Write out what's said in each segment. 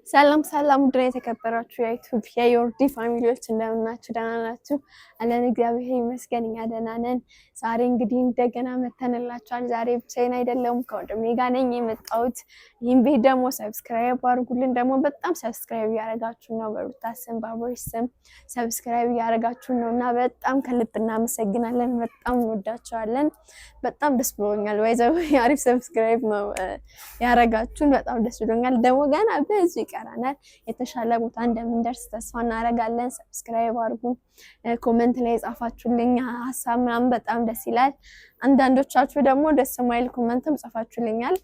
ሰላም ሰላም ድና የተከበራችሁ የዩቲዩብ የዮርዲ ፋሚሊዎች እንደምናችሁ ደህና ናችሁ? አለን እግዚአብሔር ይመስገን እኛ ደህና ነን። ዛሬ እንግዲህ እንደገና መተንላችኋል። ዛሬ ብቻዬን አይደለም ከወንድሜ ጋር ነኝ የመጣሁት። ይህን ቤት ደግሞ ሰብስክራይብ አድርጉልን። ደግሞ በጣም ሰብስክራይብ እያደረጋችሁ ነው። በሩታ ስም በአቦሪስ ስም ሰብስክራይብ እያደረጋችሁ ነው እና በጣም ከልብ እናመሰግናለን። በጣም እንወዳችኋለን። በጣም ደስ ብሎኛል። ወይዘው አሪፍ ሰብስክራይብ ነው ያደረጋችሁን። በጣም ደስ ብሎኛል። ደግሞ ገና ብዙ ይቀራናል። የተሻለ ቦታ እንደምንደርስ ተስፋ እናደርጋለን። ሰብስክራይብ አድርጉ። ኮሜንት ላይ ጻፋችሁልኝ ሀሳብ ምናምን በጣም ደስ ይላል። አንዳንዶቻችሁ ደግሞ ደስ የማይል ኮሜንትም ጻፋችሁልኛል።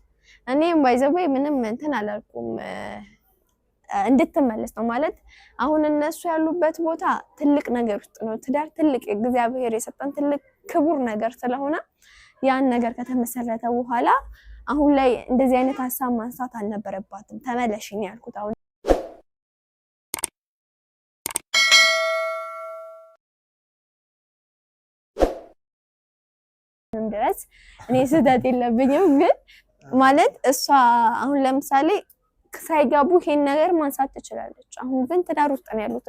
እኔም ባይዘበይ ምንም እንትን አላልኩም እንድትመለስ ነው ማለት አሁን እነሱ ያሉበት ቦታ ትልቅ ነገር ውስጥ ነው። ትዳር ትልቅ እግዚአብሔር የሰጠን ትልቅ ክቡር ነገር ስለሆነ ያን ነገር ከተመሰረተ በኋላ አሁን ላይ እንደዚህ አይነት ሀሳብ ማንሳት አልነበረባትም። ተመለሽኝ ያልኩት አሁን ድረስ እኔ ስህተት የለብኝም። ግን ማለት እሷ አሁን ለምሳሌ ሳይጋቡ ይሄን ነገር ማንሳት ትችላለች። አሁን ግን ትዳር ውስጥ ነው ያሉት።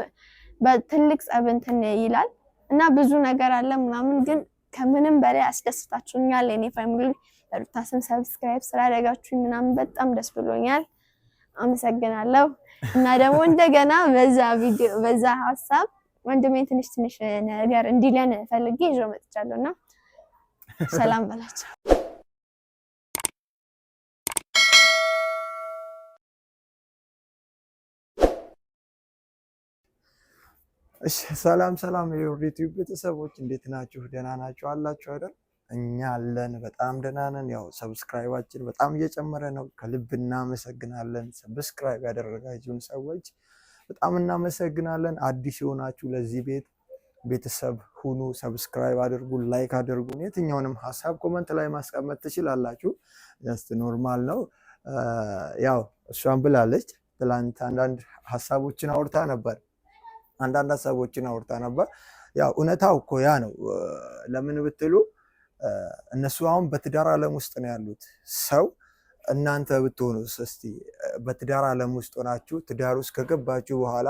በትልቅ ጸብ እንትን ይላል እና ብዙ ነገር አለ ምናምን። ግን ከምንም በላይ አስደስታችሁኛል የኔ ፋሚሊ። በሩታ ስም ሰብስክራይብ ስላደረጋችሁኝ ምናምን በጣም ደስ ብሎኛል። አመሰግናለሁ። እና ደግሞ እንደገና በዛ ሀሳብ ወንድሜ ትንሽ ነገር እንዲለን ፈልጌ ይዤ መጥቻለሁና ሰላም በላቸው። እሺ ሰላም የዩቲዩብ ቤተሰቦች እንዴት ናችሁ? ደህና ናችሁ አላችሁ አይደል? እኛ አለን በጣም ደህና ነን። ያው ሰብስክራይባችን በጣም እየጨመረ ነው። ከልብ እናመሰግናለን። ሰብስክራይብ ያደረጋችሁን ሰዎች በጣም እናመሰግናለን። አዲስ የሆናችሁ ለዚህ ቤተሰብ ሁኑ። ሰብስክራይብ አድርጉ፣ ላይክ አድርጉን። የትኛውንም ሀሳብ ኮመንት ላይ ማስቀመጥ ትችላላችሁ። ጀስት ኖርማል ነው። ያው እሷን ብላለች ትላንት አንዳንድ ሀሳቦችን አውርታ ነበር። ያው እውነታው እኮ ያ ነው። ለምን ብትሉ እነሱ አሁን በትዳር ዓለም ውስጥ ነው ያሉት። ሰው እናንተ ብትሆኑስ እስቲ በትዳር ዓለም ውስጥ ሆናችሁ ትዳር ውስጥ ከገባችሁ በኋላ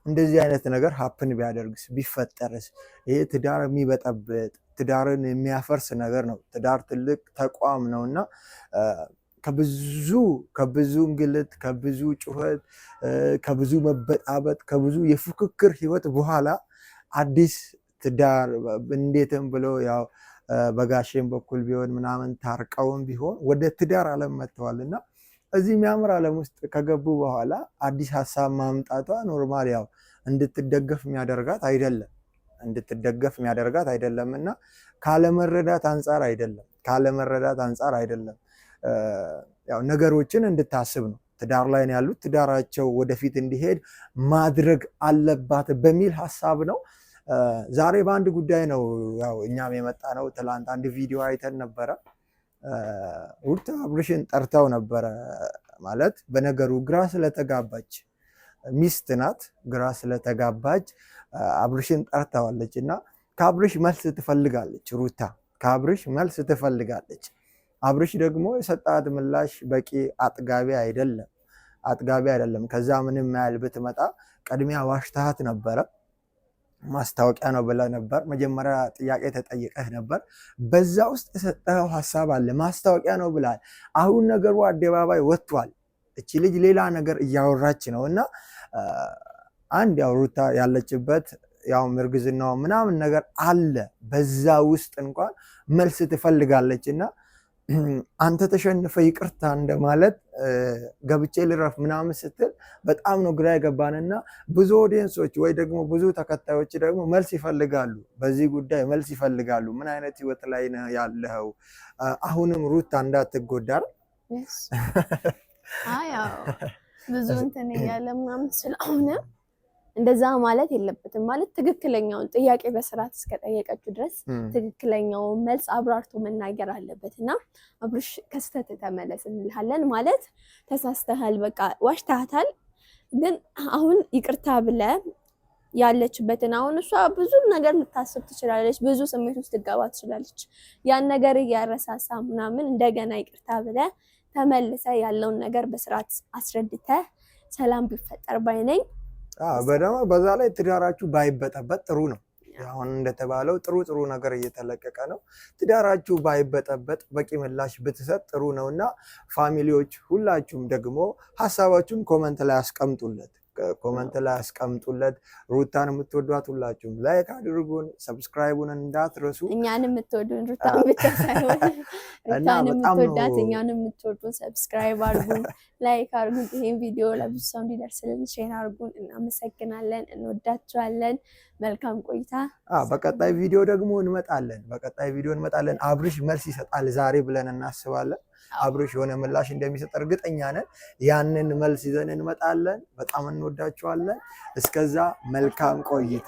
እንደዚህ አይነት ነገር ሀፕን ቢያደርግስ ቢፈጠርስ? ይሄ ትዳር የሚበጠብጥ ትዳርን የሚያፈርስ ነገር ነው። ትዳር ትልቅ ተቋም ነውና ከብዙ እንግልት፣ ከብዙ ጩኸት፣ ከብዙ መበጣበጥ፣ ከብዙ የፉክክር ህይወት በኋላ አዲስ ትዳር እንዴትም ብሎ ያው በጋሼም በኩል ቢሆን ምናምን ታርቀውም ቢሆን ወደ ትዳር ዓለም መጥተዋልና እዚህ የሚያምር ዓለም ውስጥ ከገቡ በኋላ አዲስ ሀሳብ ማምጣቷ ኖርማል ያው እንድትደገፍ የሚያደርጋት አይደለም እና ካለመረዳት አንጻር አይደለም ያው ነገሮችን እንድታስብ ነው። ትዳር ላይ ነው ያሉት። ትዳራቸው ወደፊት እንዲሄድ ማድረግ አለባት በሚል ሀሳብ ነው። ዛሬ በአንድ ጉዳይ ነው ያው እኛም የመጣ ነው። ትላንት አንድ ቪዲዮ አይተን ነበረ። ሩታ አብርሽን ጠርተው ነበረ። ማለት በነገሩ ግራ ስለተጋባች ሚስት ናት። ግራ ስለተጋባች አብርሽን ጠርተዋለች እና ከአብርሽ መልስ ትፈልጋለች። ሩታ ከአብርሽ መልስ ትፈልጋለች። አብርሽ ደግሞ የሰጣት ምላሽ በቂ አጥጋቢ አይደለም። ከዛ ምንም ያህል ብትመጣ ቀድሚያ ዋሽታት ነበረ። ማስታወቂያ ነው ብለህ ነበር። መጀመሪያ ጥያቄ ተጠይቀህ ነበር። በዛ ውስጥ የሰጠኸው ሀሳብ አለ። ማስታወቂያ ነው ብለሃል። አሁን ነገሩ አደባባይ ወጥቷል። እቺ ልጅ ሌላ ነገር እያወራች ነው እና አንድ ያው ሩታ ያለችበት ያው እርግዝናው ምናምን ነገር አለ። በዛ ውስጥ እንኳን መልስ ትፈልጋለች እና አንተ ተሸንፈ ይቅርታ እንደማለት ገብቼ ልረፍ ምናምን ስትል በጣም ነው ግራ የገባንና ብዙ ኦዲየንሶች ወይ ደግሞ ብዙ ተከታዮች ደግሞ መልስ ይፈልጋሉ። በዚህ ጉዳይ መልስ ይፈልጋሉ። ምን አይነት ህይወት ላይ ነው ያለው? አሁንም ሩታ እንዳትጎዳ አያው ብዙ እንትን ያለ ምናምን ስለሆነ እንደዛ ማለት የለበትም። ማለት ትክክለኛውን ጥያቄ በስርዓት እስከጠየቀችው ድረስ ትክክለኛውን መልስ አብራርቶ መናገር አለበትና አብርሽ ከስተት ተመለስ እንልሃለን። ማለት ተሳስተሃል፣ በቃ ዋሽታታል። ግን አሁን ይቅርታ ብለ ያለችበትን አሁን እሷ ብዙ ነገር ልታስብ ትችላለች፣ ብዙ ስሜት ውስጥ ትገባ ትችላለች። ያን ነገር እያረሳሳ ምናምን እንደገና ይቅርታ ብለ ተመልሰ ያለውን ነገር በስርዓት አስረድተ ሰላም ቢፈጠር ባይነኝ። በደማ በዛ ላይ ትዳራችሁ ባይበጠበጥ ጥሩ ነው። አሁን እንደተባለው ጥሩ ነገር እየተለቀቀ ነው። ትዳራችሁ ባይበጠበጥ በቂ ምላሽ ብትሰጥ ጥሩ ነውና ፋሚሊዎች ሁላችሁም ደግሞ ሀሳባችሁን ኮመንት ላይ አስቀምጡለት። ሩታን የምትወዷት ሁላችሁም ላይክ አድርጉን፣ ሰብስክራይቡን እንዳትረሱ። እኛንም የምትወዱን ሩታን ብቻ ሳይሆን ሩታን የምትወዳት እኛንም የምትወዱን ሰብስክራይብ አድርጉን፣ ላይክ አድርጉን። ይሄን ቪዲዮ ለብዙ ሰው እንዲደርስልን ሼር አድርጉን። እናመሰግናለን፣ እንወዳችኋለን። መልካም ቆይታ። በቀጣይ ቪዲዮ ደግሞ እንመጣለን። አብርሽ መልስ ይሰጣል ዛሬ ብለን እናስባለን። አብርሽ የሆነ ምላሽ እንደሚሰጥ እርግጠኛ ነን። ያንን መልስ ይዘን እንመጣለን። በጣም እንወዳችኋለን። እስከዛ መልካም ቆይታ